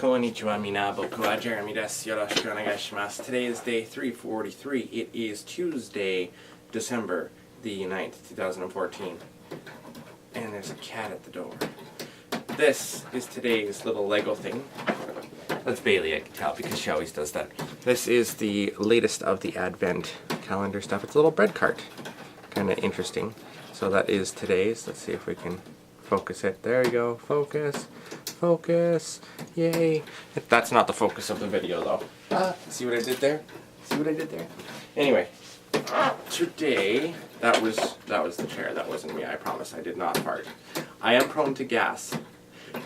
Konnichiwa mina, boku wa Jeremy desu. Yoroshiku onegai shimasu. Today is day 343. It is Tuesday, December the 9th, 2014. And there's a cat at the door. This is today's little Lego thing. That's Bailey, I can tell, because she always does that. This is the latest of the Advent calendar stuff. It's a little bread cart. Kind of interesting. So that is today's. Let's see if we can focus it. There you go. Focus. Focus. Yay. That's not the focus of the video, though. See what I did there? See what I did there? Anyway, today, that was the chair. That wasn't me. I promise. I did not fart. I am prone to gas,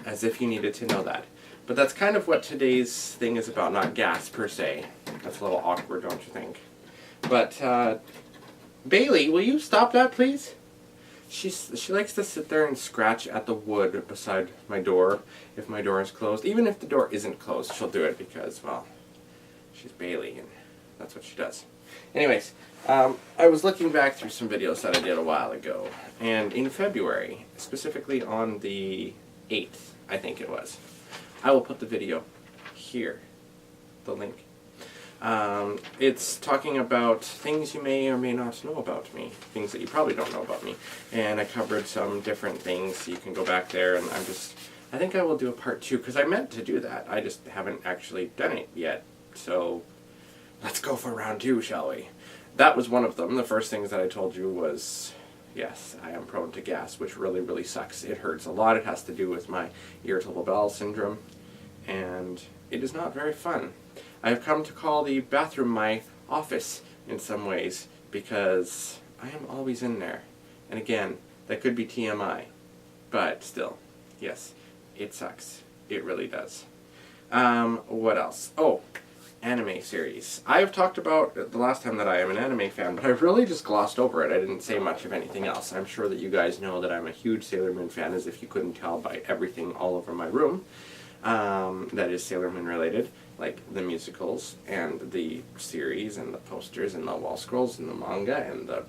as if you needed to know that. But that's kind of what today's thing is about, not gas per se. That's a little awkward, don't you think? But, Bailey, will you stop that, please? She likes to sit there and scratch at the wood beside my door if my door is closed. Even if the door isn't closed, she'll do it because, well, she's Bailey and that's what she does. Anyways, I was looking back through some videos that I did a while ago. And in February, specifically on the 8th, I think it was, I will put the video here, the link. It's talking about things you may or may not know about me, things that you probably don't know about me, and I covered some different things, so you can go back there, and I think I will do a part 2, because I meant to do that, I just haven't actually done it yet, so let's go for round 2, shall we? That was one of them. The first things that I told you was, yes, I am prone to gas, which really, really sucks. It hurts a lot. It has to do with my irritable bowel syndrome, and it is not very fun. I have come to call the bathroom my office in some ways because I am always in there. And again, that could be TMI, but still, yes, it sucks. It really does. What else? Oh, anime series. I have talked about the last time that I am an anime fan, but I really just glossed over it. I didn't say much of anything else. I'm sure that you guys know that I'm a huge Sailor Moon fan, as if you couldn't tell by everything all over my room. That is Sailor Moon related, like the musicals and the series and the posters and the wall scrolls and the manga and the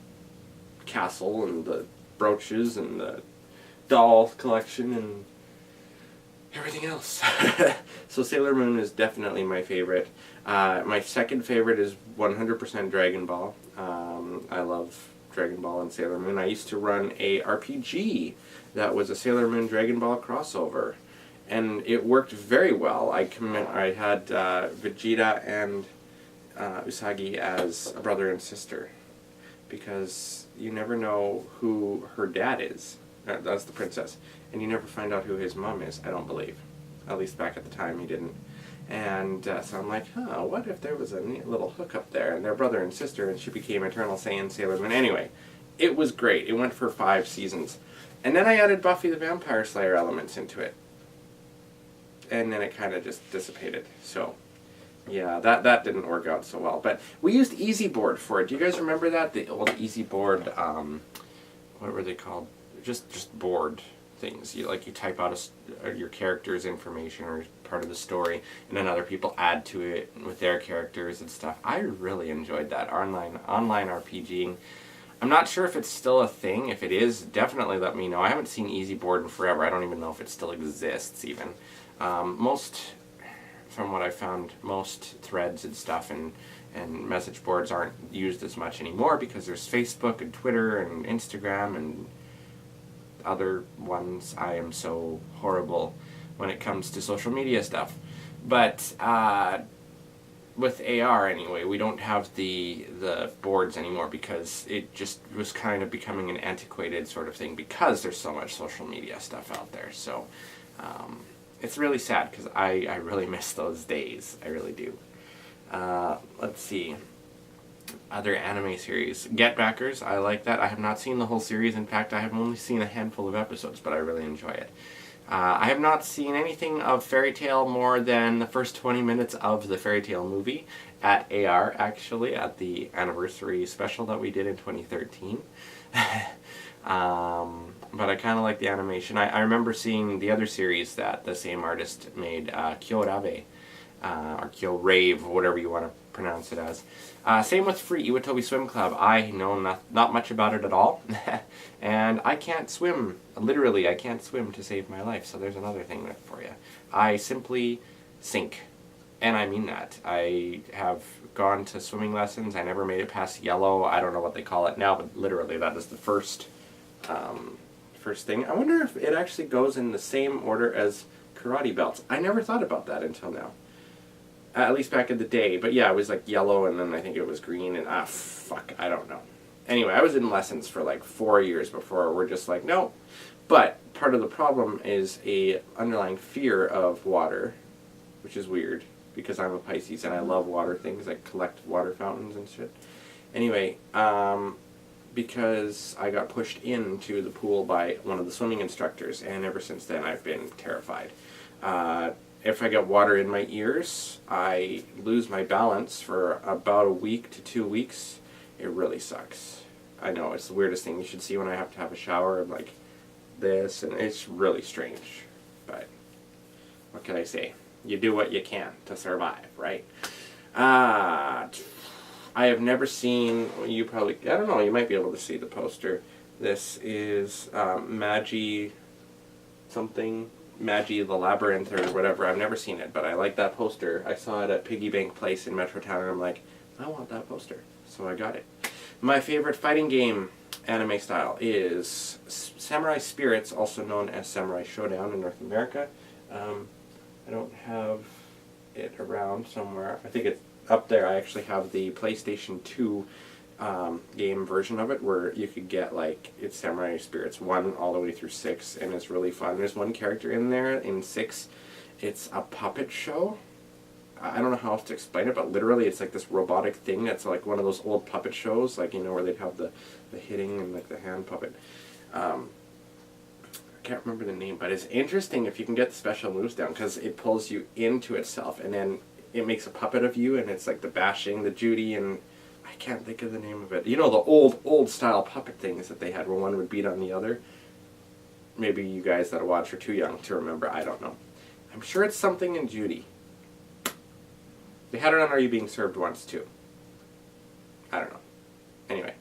castle and the brooches and the doll collection and everything else. So Sailor Moon is definitely my favorite. My second favorite is 100% Dragon Ball. I love Dragon Ball and Sailor Moon. I used to run a RPG that was a Sailor Moon Dragon Ball crossover. And it worked very well. I had Vegeta and Usagi as a brother and sister, because you never know who her dad is. That's the princess. And you never find out who his mom is, I don't believe. At least back at the time he didn't. And so I'm like, what if there was a neat little hookup there, and they're brother and sister, and she became Eternal Saiyan Sailor Moon. Anyway, it was great. It went for 5 seasons. And then I added Buffy the Vampire Slayer elements into it. And then it kind of just dissipated. So, yeah, that didn't work out so well. But we used Easy Board for it. Do you guys remember that? The old Easy Board, what were they called? Just board things. You type out your character's information or part of the story, and then other people add to it with their characters and stuff. I really enjoyed that. Online RPGing. I'm not sure if it's still a thing. If it is, definitely let me know. I haven't seen Easy Board in forever. I don't even know if it still exists even. From what I found, most threads and stuff and message boards aren't used as much anymore because there's Facebook and Twitter and Instagram and other ones. I am so horrible when it comes to social media stuff. But with AR anyway, we don't have the boards anymore because it just was kind of becoming an antiquated sort of thing because there's so much social media stuff out there. So it's really sad because I really miss those days. I really do. Let's see. Other anime series. Get Backers, I like that. I have not seen the whole series. In fact, I have only seen a handful of episodes, but I really enjoy it. I have not seen anything of Fairy Tail more than the first 20 minutes of the Fairy Tail movie at AR, actually, at the anniversary special that we did in 2013. But I kind of like the animation. I remember seeing the other series that the same artist made, Kyorabe, or Kyorave, whatever you want to pronounce it as. Same with Free Iwatobi Swim Club. I know not much about it at all, and I can't swim. Literally, I can't swim to save my life, so there's another thing for you. I simply sink. And I mean that. I have gone to swimming lessons. I never made it past yellow. I don't know what they call it now, but literally that is the first thing. I wonder if it actually goes in the same order as karate belts. I never thought about that until now. At least back in the day. But yeah, it was like yellow, and then I think it was green, and fuck, I don't know. Anyway, I was in lessons for like 4 years before we're just like, no. But part of the problem is a underlying fear of water, which is weird because I'm a Pisces and I love water things. I collect water fountains and shit. Anyway, because I got pushed into the pool by one of the swimming instructors, and ever since then I've been terrified. If I get water in my ears, I lose my balance for about a week to 2 weeks. It really sucks. I know, it's the weirdest thing. You should see when I have to have a shower and like this, and it's really strange. But what can I say? You do what you can to survive, right? I have never seen, you probably, I don't know, you might be able to see the poster. This is Magi something, Magi the Labyrinth or whatever. I've never seen it, but I like that poster. I saw it at Piggy Bank Place in Metrotown, and I'm like, I want that poster. So I got it. My favorite fighting game, anime style, is Samurai Spirits, also known as Samurai Showdown in North America. I don't have it around somewhere. I think it's up there. I actually have the PlayStation 2 game version of it, where you could get, like, it's Samurai Spirits 1 all the way through 6, and it's really fun. There's one character in there, in 6, it's a puppet show. I don't know how else to explain it, but literally it's like this robotic thing that's like one of those old puppet shows, like, you know, where they'd have the hitting and like the hand puppet. I can't remember the name, but it's interesting if you can get the special moves down, because it pulls you into itself, and then it makes a puppet of you, and it's like the bashing, the Judy, and I can't think of the name of it. You know, the old style puppet things that they had where one would beat on the other? Maybe you guys that watch are too young to remember, I don't know. I'm sure it's something in Judy. They had it on Are You Being Served once, too. I don't know. Anyway.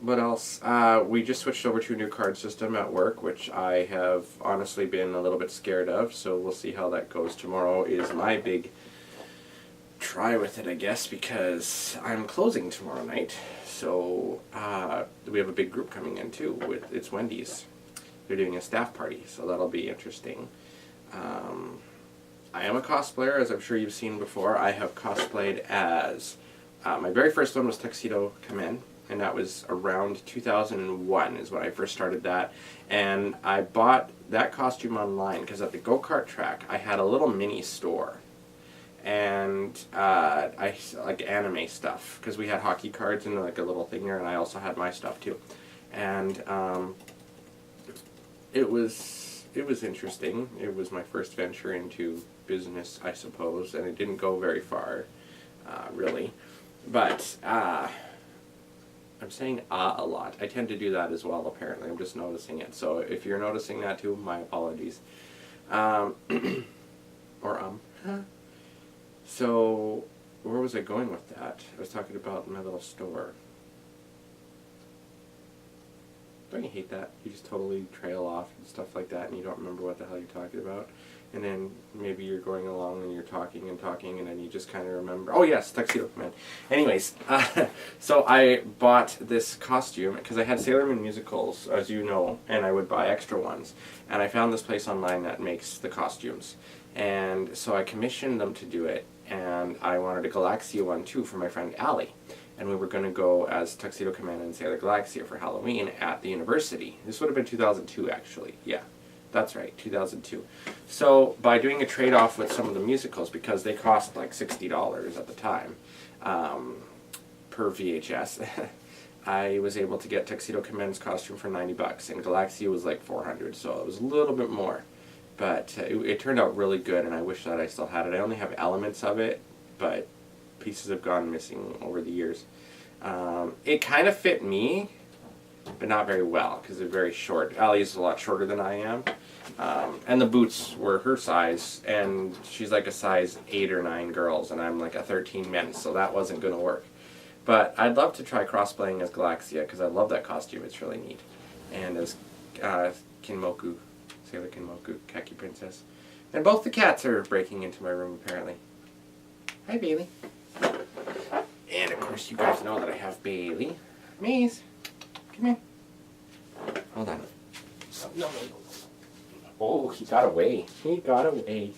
What else? We just switched over to a new card system at work, which I have honestly been a little bit scared of, so we'll see how that goes. Tomorrow is my big try with it, I guess, because I'm closing tomorrow night. So we have a big group coming in, too. It's Wendy's. They're doing a staff party, so that'll be interesting. I am a cosplayer, as I'm sure you've seen before. I have cosplayed as, my very first one was Tuxedo Kamen, and that was around 2001 is when I first started that. And I bought that costume online, because at the go-kart track, I had a little mini store. And I like anime stuff, because we had hockey cards and like a little thing there, and I also had my stuff too. And it was interesting. It was my first venture into business, I suppose, and it didn't go very far, really. But I'm saying a lot. I tend to do that as well, apparently. I'm just noticing it. So if you're noticing that too, my apologies. So where was I going with that? I was talking about my little store. Don't you hate that? You just totally trail off and stuff like that, and you don't remember what the hell you're talking about. And then maybe you're going along and you're talking, and then you just kind of remember. Oh yes, Tuxedo Man. Anyways, so I bought this costume because I had Sailor Moon musicals, as you know, and I would buy extra ones. And I found this place online that makes the costumes. And so I commissioned them to do it, and I wanted a Galaxia one too for my friend Allie. And we were going to go as Tuxedo Commander and Sailor Galaxia for Halloween at the university. This would have been 2002, actually. Yeah, that's right, 2002. So by doing a trade-off with some of the musicals, because they cost like $60 at the time per VHS, I was able to get Tuxedo Commander's costume for $90, and Galaxia was like $400, so it was a little bit more. But it turned out really good, and I wish that I still had it. I only have elements of it, but pieces have gone missing over the years. It kind of fit me, but not very well, because they're very short. Allie is a lot shorter than I am. And the boots were her size, and she's like a size 8 or 9 girls, and I'm like a 13 men, so that wasn't going to work. But I'd love to try cross-playing as Galaxia, because I love that costume. It's really neat. And as Kinmoku Sailorkin, Moku, Khaki Princess. And both the cats are breaking into my room, apparently. Hi, Bailey. And, of course, you guys know that I have Bailey. Maze, come here. Hold on. No. Oh, he got away. He got away.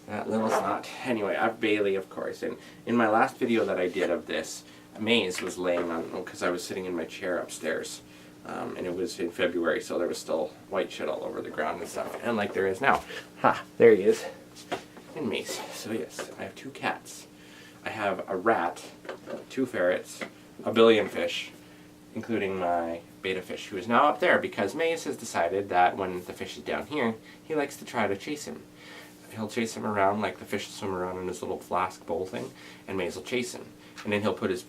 That little snot. Anyway, I have Bailey, of course. And in my last video that I did of this, Maze was laying on, because I was sitting in my chair upstairs. And it was in February, so there was still white shit all over the ground and stuff. And like there is now. Ha, there he is. And Maze. So yes, I have 2 cats. I have a rat, 2 ferrets, a billion fish, including my beta fish, who is now up there because Maze has decided that when the fish is down here, he likes to try to chase him. He'll chase him around like the fish swim around in his little flask bowl thing, and Maze will chase him. And then he'll put his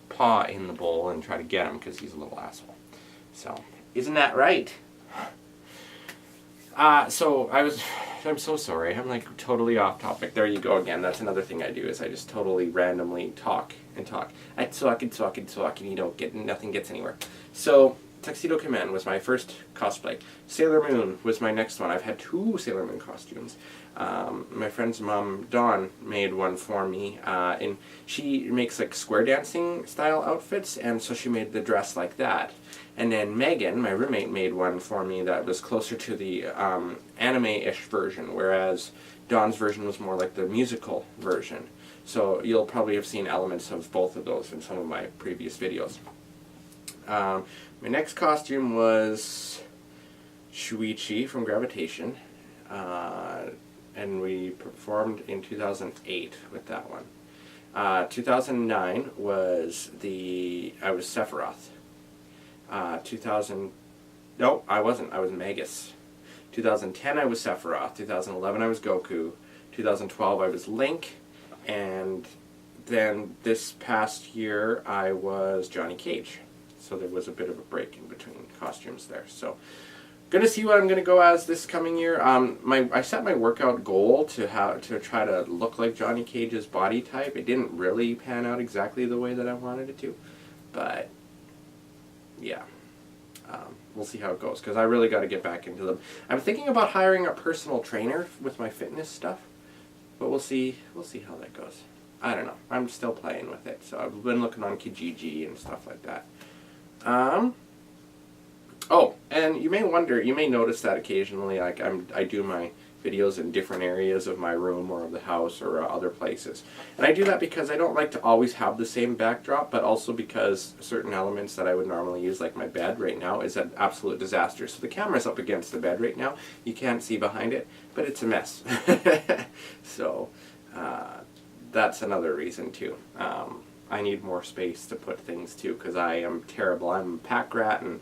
paw in the bowl and try to get him because he's a little asshole. So, isn't that right? So I'm so sorry. I'm like totally off topic. There you go again. That's another thing I do is I just totally randomly talk and talk. I talk and nothing gets anywhere. So, Tuxedo Command was my first cosplay. Sailor Moon was my next one. I've had 2 Sailor Moon costumes. My friend's mom, Dawn, made one for me, and she makes like square dancing style outfits, and so she made the dress like that. And then Megan, my roommate, made one for me that was closer to the anime-ish version, whereas Dawn's version was more like the musical version. So you'll probably have seen elements of both of those in some of my previous videos. My next costume was Shuichi from Gravitation, and we performed in 2008 with that one. 2009 was I was Sephiroth. No, I wasn't. I was Magus. 2010 I was Sephiroth. 2011 I was Goku. 2012 I was Link. And then this past year I was Johnny Cage. So there was a bit of a break in between costumes there. So, gonna see what I'm gonna go as this coming year. I set my workout goal to try to look like Johnny Cage's body type. It didn't really pan out exactly the way that I wanted it to, but yeah, we'll see how it goes because I really got to get back into them. I'm thinking about hiring a personal trainer with my fitness stuff, but we'll see how that goes. I don't know. I'm still playing with it, so I've been looking on Kijiji and stuff like that. Oh, and you may notice that occasionally, like I do my videos in different areas of my room or of the house or other places. And I do that because I don't like to always have the same backdrop, but also because certain elements that I would normally use, like my bed right now, is an absolute disaster. So the camera's up against the bed right now. You can't see behind it, but it's a mess. So that's another reason too. I need more space to put things too, because I am terrible. I'm a pack rat and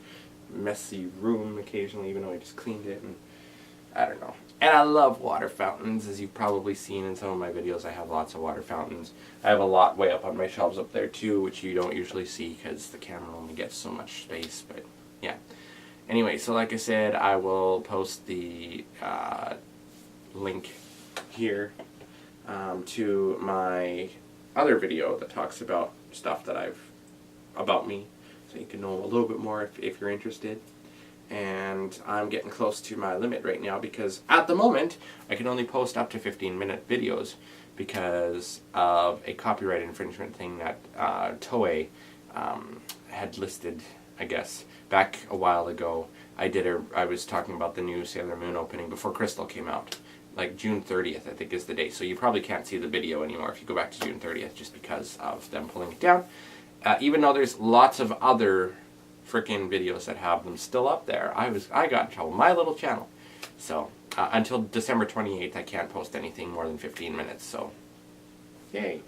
messy room occasionally, even though I just cleaned it, and I don't know. And I love water fountains, as you've probably seen in some of my videos. I have lots of water fountains. I have a lot way up on my shelves up there too, which you don't usually see because the camera only gets so much space, but yeah. Anyway, so like I said, I will post the link here to my other video that talks about stuff that about me, so you can know a little bit more if you're interested. And I'm getting close to my limit right now because at the moment I can only post up to 15-minute videos because of a copyright infringement thing that Toei had listed, I guess, back a while ago. I was talking about the new Sailor Moon opening before Crystal came out. Like June 30th, I think, is the date. So you probably can't see the video anymore if you go back to June 30th just because of them pulling it down. Even though there's lots of other freaking videos that have them still up there. I got in trouble. My little channel. So, until December 28th, I can't post anything more than 15 minutes, so yay.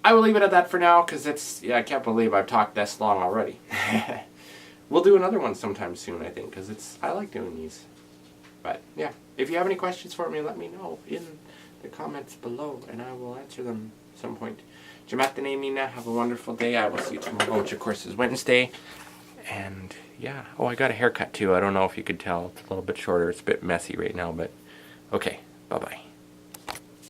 I will leave it at that for now, because I can't believe I've talked this long already. We'll do another one sometime soon, I think, because I like doing these. But, yeah. If you have any questions for me, let me know in the comments below, and I will answer them at some point. Jamatane Mina, have a wonderful day. I will see you tomorrow, which of course is Wednesday. And yeah, oh, I got a haircut too. I don't know if you could tell. It's a little bit shorter. It's a bit messy right now, but okay. Bye-bye.